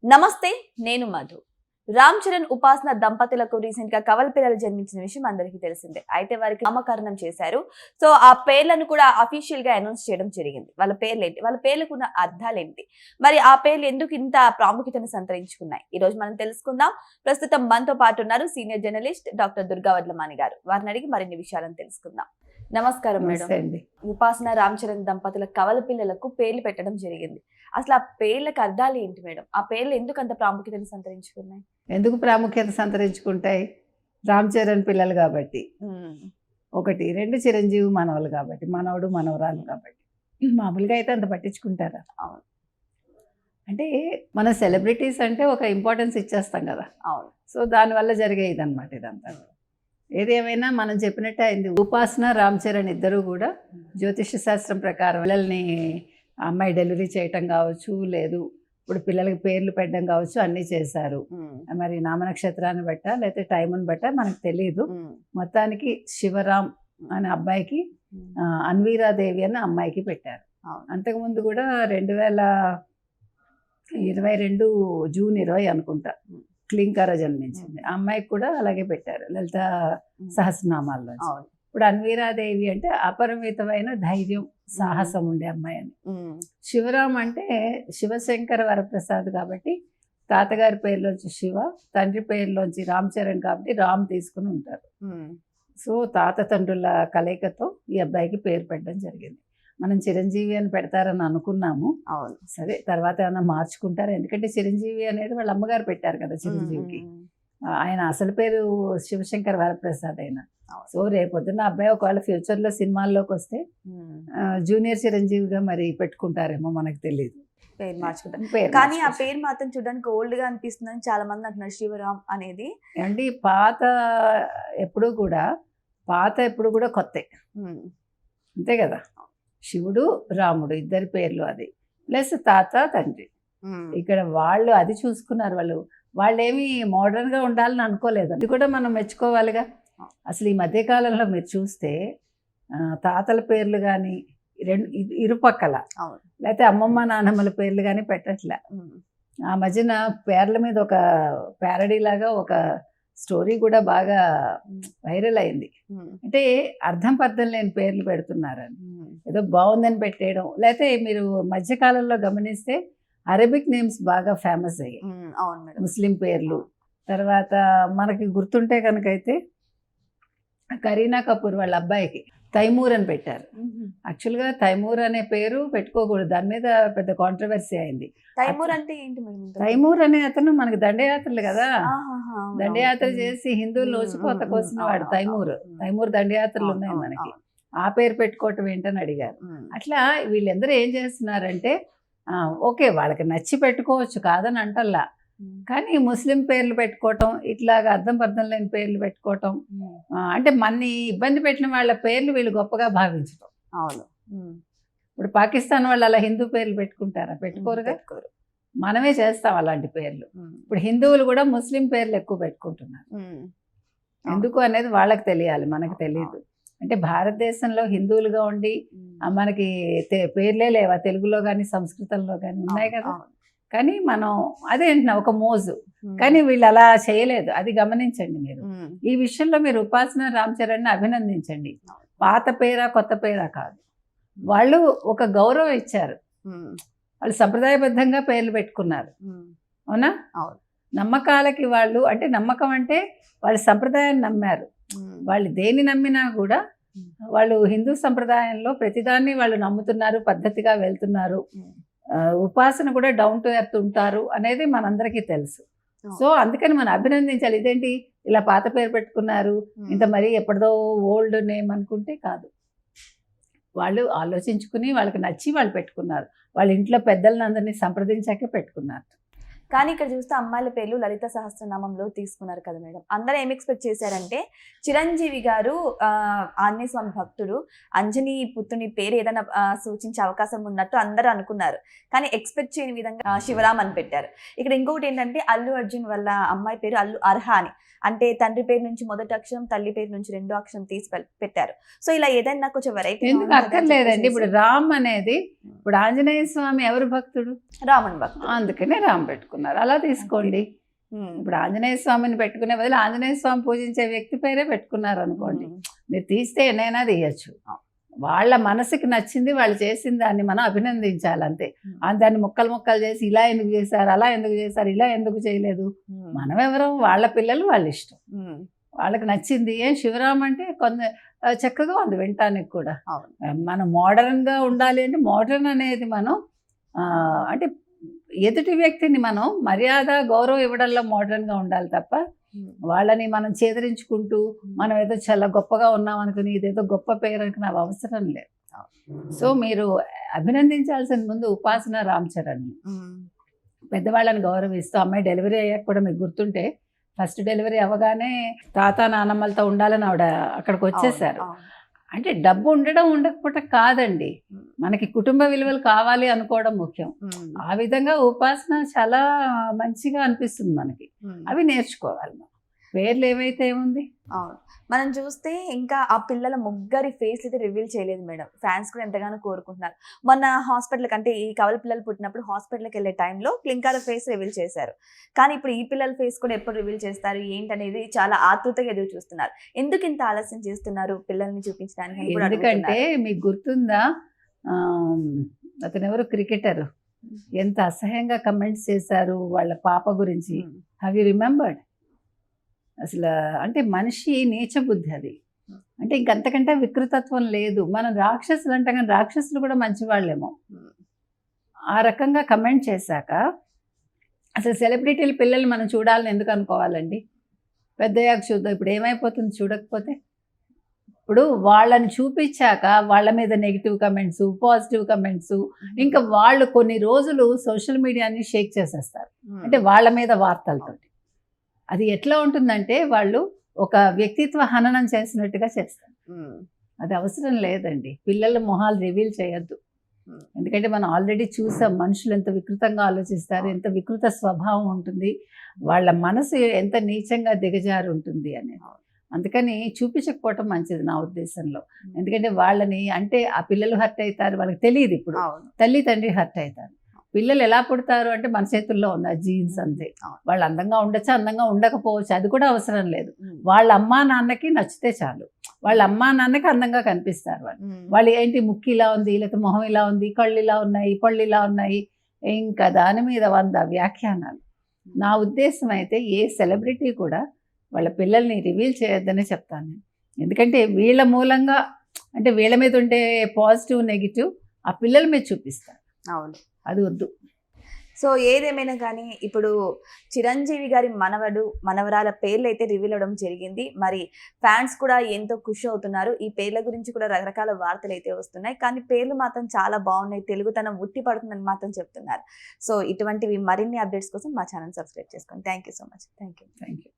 నమస్తే, నేను మధు. రామ్ చరణ్ ఉపాసన దంపతులకు రీసెంట్ గా కవల పిల్లలు జన్మించిన విషయం అందరికీ తెలిసిందే. అయితే వారికి నామకరణం చేశారు. సో ఆ పేర్లను కూడా అఫీషియల్ గా అనౌన్స్ చేయడం జరిగింది. వాళ్ళ పేర్లేంటి, వాళ్ళ పేర్లకు ఉన్న అర్థాలేంటి, మరి ఆ పేర్లు ఎందుకు ఇంత ప్రాముఖ్యతను సంతరించుకున్నాయి, ఈ రోజు మనం తెలుసుకుందాం. ప్రస్తుతం మనతో పాటు ఉన్నారు senior journalist doctor Durga Vadlamani గారు. వారిని అడిగి మరిన్ని విషయాలను తెలుసుకుందాం. నమస్కారం మేడం. ఉపాసన రామ్ చరణ్ దంపతుల కవల పిల్లలకు పేర్లు పెట్టడం జరిగింది. అసలు ఆ పేర్లకు అర్థాలు ఏంటి మేడం? ఆ పేర్లు ఎందుకు అంత ప్రాముఖ్యతను సంతరించుకున్నాయి? ఎందుకు ప్రాముఖ్యత సంతరించుకుంటాయి? రామ్ చరణ్ పిల్లలు కాబట్టి ఒకటి, రెండు చిరంజీవి మనవలు కాబట్టి, మనవడు మనవరాలు కాబట్టి. మామూలుగా అయితే అంత పట్టించుకుంటారా? అవును. అంటే మన సెలబ్రిటీస్ అంటే ఒక ఇంపార్టెన్స్ ఇచ్చేస్తాం కదా. అవును. సో దానివల్ల జరిగేది అనమాట ఇదంతా. ఏదేమైనా మనం చెప్పినట్టే అయింది. ఉపాసన రామ్ చరణ్ ఇద్దరు కూడా జ్యోతిష శాస్త్రం ప్రకారం పిల్లల్ని అమ్మాయి డెలివరీ చేయటం కావచ్చు, లేదు ఇప్పుడు పిల్లలకి పేర్లు పెట్టడం కావచ్చు, అన్నీ చేశారు. మరి నామనక్షత్రాన్ని బట్ట లేకపోతే టైంని బట్ట మనకు తెలియదు. మొత్తానికి శివరామ్ అనే అబ్బాయికి అన్వీరాదేవి అనే అమ్మాయికి పెట్టారు. అంతకుముందు కూడా 2022 జూన్ 20 అనుకుంటా క్లింకార జన్మించింది. ఆ అమ్మాయికి కూడా అలాగే పెట్టారు, లలిత సహస్రనామాల్లో. ఇప్పుడు అన్వీరాదేవి అంటే అపరిమితమైన ధైర్యం, సాహసం ఉండే అమ్మాయి అని. శివరామ్ అంటే శివశంకర వరప్రసాద్ కాబట్టి తాతగారి పేరులోంచి శివ, తండ్రి పేరులోంచి రామ్ చరణ్ కాబట్టి రామ్ తీసుకుని ఉంటారు. సో తాత తండ్రుల కలయికతో ఈ అబ్బాయికి పేరు పెట్టడం జరిగింది. మనం చిరంజీవి అని పెడతారని అనుకున్నాము. అవును. సరే, తర్వాత ఏమైనా మార్చుకుంటారు. ఎందుకంటే చిరంజీవి అనేది వాళ్ళ అమ్మగారు పెట్టారు కదా చిరంజీవికి. ఆయన అసలు పేరు శివశంకర్ వరప్రసాద్ అయినా. సో రేపొద్దున అబ్బాయి ఒకవేళ ఫ్యూచర్లో సినిమాల్లోకి వస్తే జూనియర్ చిరంజీవిగా మరి పెట్టుకుంటారేమో, మనకు తెలియదు. పేరు మార్చుకుంటారు కానీ ఆ పేరు మాత్రం చూడడానికి ఓల్డ్ గా అనిపిస్తుందని చాలా మంది అంటున్నారు. శివరామ్ అనేది అంటే ఎప్పుడు కూడా కొత్త, అంతే కదా. శివుడు రాముడు ఇద్దరి పేర్లు అది, ప్లస్ తాత తండ్రి. ఇక్కడ వాళ్ళు అది చూసుకున్నారు. వాళ్ళేమి మోడర్న్గా ఉండాలని అనుకోలేదు. అది కూడా మనం మెచ్చుకోవాలిగా. అసలు ఈ మధ్యకాలంలో మీరు చూస్తే తాతల పేర్లు కానీ ఇరుపక్కల, లేకపోతే అమ్మమ్మ నాన్నమ్మల పేర్లు కానీ పెట్టట్లే. ఆ మధ్యన పేర్ల మీద ఒక ప్యారడీ లాగా ఒక స్టోరీ కూడా బాగా వైరల్ అయింది. అంటే అర్థం పర్థం లేని పేర్లు పెడుతున్నారని, ఏదో బాగుందని పెట్టేయడం. లేకపోతే మీరు మధ్యకాలంలో గమనిస్తే అరబిక్ నేమ్స్ బాగా ఫేమస్ అయ్యాయి, ముస్లిం పేర్లు. తర్వాత మనకి గుర్తుంటే కనుకైతే కరీనా కపూర్ వాళ్ళ అబ్బాయికి తైమూర్ అని పెట్టారు. యాక్చువల్గా తైమూర్ అనే పేరు పెట్టుకోకూడదు, దాని మీద పెద్ద కాంట్రవర్సీ అయింది. తైమూర్ అంటే ఏంటి? తైమూర్ అనే అతను మనకి దండయాత్రలు కదా, దండయాత్ర చేసి హిందువులు లోచిపోత కోసిన వాడు తైమూర్ దండయాత్రలు ఉన్నాయి మనకి. ఆ పేరు పెట్టుకోవటం ఏంటని అడిగారు. అట్లా వీళ్ళందరూ ఏం చేస్తున్నారంటే ఓకే వాళ్ళకి నచ్చి పెట్టుకోవచ్చు, కాదని అంటల్లా, కానీ ముస్లిం పేర్లు పెట్టుకోవటం, ఇట్లాగా అర్థం పర్థం లేని పేర్లు పెట్టుకోవటం, అంటే మన్ని ఇబ్బంది పెట్టిన వాళ్ళ పేర్లు వీళ్ళు గొప్పగా భావించటం. అవును. ఇప్పుడు పాకిస్తాన్ వాళ్ళు అలా హిందూ పేర్లు పెట్టుకుంటారా? పెట్టుకోరుగా. మనమే చేస్తాం అలాంటి పేర్లు. ఇప్పుడు హిందువులు కూడా ముస్లిం పేర్లు ఎక్కువ పెట్టుకుంటున్నారు. ఎందుకు అనేది వాళ్ళకి తెలియాలి, మనకు తెలియదు. అంటే భారతదేశంలో హిందువులుగా ఉండి మనకి పేర్లే లేవా? తెలుగులో కానీ సంస్కృతంలో కానీ ఉన్నాయి కదా. కానీ మనం అదే అంటున్నా, ఒక మోజు. కానీ వీళ్ళు అలా చేయలేదు, అది గమనించండి మీరు. ఈ విషయంలో మీరు ఉపాసన రామ్ చరణ్ని అభినందించండి. పాత పేరా కొత్త పేరా కాదు, వాళ్ళు ఒక గౌరవం ఇచ్చారు. వాళ్ళు సంప్రదాయబద్ధంగా పేర్లు పెట్టుకున్నారు, అవునా? నమ్మకాలకి వాళ్ళు, అంటే నమ్మకం అంటే వాళ్ళు సంప్రదాయాన్ని నమ్మారు. వాళ్ళు దేని నమ్మినా కూడా వాళ్ళు హిందూ సంప్రదాయంలో ప్రతిదాన్ని వాళ్ళు నమ్ముతున్నారు, పద్ధతిగా వెళ్తున్నారు. ఉపాసన కూడా డౌన్ టు ఎర్త్ ఉంటారు అనేది మనందరికీ తెలుసు. సో అందుకని మనం అభినందించాలి. ఇదేంటి ఇలా పాత పేరు పెట్టుకున్నారు, ఇంత మరీ ఎప్పటిదో ఓల్డ్ నేమ్ అనుకుంటే కాదు. వాళ్ళు ఆలోచించుకుని వాళ్ళకి నచ్చి వాళ్ళు పెట్టుకున్నారు. వాళ్ళ ఇంట్లో పెద్దలను అందరినీ సంప్రదించాకే పెట్టుకున్నారు. కానీ ఇక్కడ చూస్తే అమ్మాయిల పేర్లు లలిత సహస్రనామంలో తీసుకున్నారు కదా మేడం. అందరూ ఏం ఎక్స్పెక్ట్ చేశారంటే చిరంజీవి గారు ఆంజనేయ స్వామి భక్తుడు, అంజనీ పుత్రుని పేరు ఏదైనా సూచించే అవకాశం ఉన్నట్టు అందరూ అనుకున్నారు. కానీ ఎక్స్పెక్ట్ చేయని విధంగా శివరామ్ అని పెట్టారు. ఇక్కడ ఇంకొకటి ఏంటంటే అల్లు అర్జున్ వాళ్ళ అమ్మాయి పేరు అల్లు అర్హ అని, అంటే తండ్రి పేరు నుంచి మొదటి అక్షరం, తల్లి పేరు నుంచి రెండో అక్షరం తీసి పెట్టారు. సో ఇలా ఏదైనా కొంచెం వెరైటీ ఎందుకు అక్కర్లేదండి. ఇప్పుడు రామ్ అనేది, ఇప్పుడు ఆంజనేయ స్వామి ఎవరు భక్తుడు? రాముని భక్తుడు, అందుకనే రామ్ పెట్టుకున్నారు. పెట్టుకున్నారు. అలా తీసుకోండి. ఇప్పుడు ఆంజనేయ స్వామిని పెట్టుకునే బదులు ఆంజనేయ స్వామి పూజించే వ్యక్తి పేరే పెట్టుకున్నారు అనుకోండి, మీరు తీస్తే ఎన్నైనా తీయచ్చు. వాళ్ళ మనసుకి నచ్చింది వాళ్ళు చేసిన దాన్ని మనం అభినందించాలి అంతే. దాన్ని ముక్కలు చేసి ఇలా ఎందుకు చేశారు, అలా ఎందుకు చేశారు, ఇలా ఎందుకు చేయలేదు, మనం ఎవరో, వాళ్ళ పిల్లలు వాళ్ళ ఇష్టం, వాళ్ళకి నచ్చింది. శివరాం అంటే చక్కగా ఉంది వినటానికి కూడా. మనం మోడర్న్గా ఉండాలి అంటే మోడర్న్ అనేది మనం అంటే ఎదుటి వ్యక్తిని మనం మర్యాద గౌరవం ఇవ్వడంలో మోడర్న్గా ఉండాలి తప్ప వాళ్ళని మనం చేదరించుకుంటూ మనం ఏదో చాలా గొప్పగా ఉన్నాం అనుకుని ఇదేదో గొప్ప పేరు అనుకుని అవి అవసరం లేదు. సో మీరు అభినందించాల్సిన ముందు ఉపాసన రామ్ చరణ్, పెద్దవాళ్ళని గౌరవిస్తూ. అమ్మాయి డెలివరీ అయ్యాక కూడా మీకు గుర్తుంటే ఫస్ట్ డెలివరీ అవ్వగానే తాత నానమ్మలతో ఉండాలని ఆవిడ అక్కడికి వచ్చేసారు. అంటే డబ్బు ఉండడం ఉండకపోవటం కాదండి, మనకి కుటుంబ విలువలు కావాలి అనుకోవడం ముఖ్యం. ఆ విధంగా ఉపాసన చాలా మంచిగా అనిపిస్తుంది మనకి, అవి నేర్చుకోవాలి. పేర్లు ఏవైతే ఏముంది. అవును, మనం చూస్తే ఇంకా ఆ పిల్లల ముగ్గురి ఫేస్ అయితే రివీల్ చేయలేదు మేడం. ఫ్యాన్స్ కూడా ఎంతగానో కోరుకుంటున్నారు. మొన్న హాస్పిటల్కి అంటే ఈ కవల పిల్లలు పుట్టినప్పుడు హాస్పిటల్కి వెళ్ళే టైంలో క్లింకాల ఫేస్ రివీల్ చేశారు. కానీ ఇప్పుడు ఈ పిల్లల ఫేస్ కూడా ఎప్పుడు రివీల్ చేస్తారు ఏంటనేది చాలా ఆతృతగా ఎదురు చూస్తున్నారు. ఎందుకు ఇంత ఆలస్యం చేస్తున్నారు పిల్లల్ని చూపించడానికి? ఎందుకంటే మీకు గుర్తుందా, అతను ఎవరు క్రికెటర్ ఎంత అసహ్యంగా కమెంట్స్ చేశారు వాళ్ళ పాప గురించి. Have you remembered? అసలు అంటే మనిషి నీచ బుద్ధి అది. అంటే ఇంకంతకంటే వికృతత్వం లేదు. మనం రాక్షసులు అంటాం కానీ రాక్షసులు కూడా మంచివాళ్ళేమో. ఆ రకంగా కమెంట్ చేశాక అసలు సెలబ్రిటీల పిల్లల్ని మనం చూడాలని ఎందుకు అనుకోవాలండి? పెద్దయ్యాక చూద్దాం. ఇప్పుడు ఏమైపోతుంది చూడకపోతే? ఇప్పుడు వాళ్ళని చూపించాక వాళ్ళ మీద నెగిటివ్ కమెంట్స్, పాజిటివ్ కమెంట్స్, ఇంకా వాళ్ళు కొన్ని రోజులు సోషల్ మీడియాని షేక్ చేసేస్తారు. అంటే వాళ్ళ మీద వార్తలతోటి అది ఎట్లా ఉంటుందంటే వాళ్ళు ఒక వ్యక్తిత్వ హననం చేసినట్టుగా చేస్తారు. అది అవసరం లేదండి. పిల్లల మొహాలు రివీల్ చేయొద్దు. ఎందుకంటే మనం ఆల్రెడీ చూసాం మనుషులు ఎంత వికృతంగా ఆలోచిస్తారు, ఎంత వికృత స్వభావం ఉంటుంది, వాళ్ళ మనసు ఎంత నీచంగా దిగజారు ఉంటుంది అనేది. అందుకని చూపించకపోవటం మంచిది నా ఉద్దేశంలో. ఎందుకంటే వాళ్ళని అంటే ఆ పిల్లలు హర్ట్ అవుతారు, వాళ్ళకి తెలియదు. ఇప్పుడు తల్లి తండ్రి హర్ట్ అవుతారు. పిల్లలు ఎలా పుడతారు అంటే మన చేతుల్లో ఉంది, ఆ జీన్స్ అంతే. వాళ్ళు అందంగా ఉండొచ్చు, అందంగా ఉండకపోవచ్చు, అది కూడా అవసరం లేదు. వాళ్ళ అమ్మా నాన్నకి నచ్చితే చాలు. వాళ్ళ అమ్మా నాన్నకి అందంగా కనిపిస్తారు వాళ్ళు ఏంటి ముక్కు ఇలా ఉంది, లేకపోతే మొహం ఇలా ఉంది, కళ్ళు ఇలా ఉన్నాయి, పళ్ళు ఇలా ఉన్నాయి, ఇంకా దాని మీద 100 వ్యాఖ్యానాలు. నా ఉద్దేశం అయితే ఏ సెలబ్రిటీ కూడా వాళ్ళ పిల్లల్ని రివీల్ చేయొద్దని చెప్తాను. ఎందుకంటే వీళ్ళ మూలంగా అంటే వీళ్ళ మీద ఉండే పాజిటివ్ నెగిటివ్ ఆ పిల్లల మీద చూపిస్తారు. అవును, అది వద్దు. సో ఏదేమైనా కానీ ఇప్పుడు చిరంజీవి గారి మనవరాల పేర్లు అయితే రివీల్ అవ్వడం జరిగింది. మరి ఫ్యాన్స్ కూడా ఎంతో ఖుషి అవుతున్నారు. ఈ పేర్ల గురించి కూడా రకరకాల వార్తలు అయితే వస్తున్నాయి. కానీ పేర్లు మాత్రం చాలా బాగున్నాయి, తెలుగుతనం ఉట్టి పడుతుందని మాత్రం చెప్తున్నారు. సో ఇటువంటివి మరిన్ని అప్డేట్స్ కోసం మా ఛానల్ సబ్స్క్రైబ్ చేసుకోండి. Thank you so much. Thank you.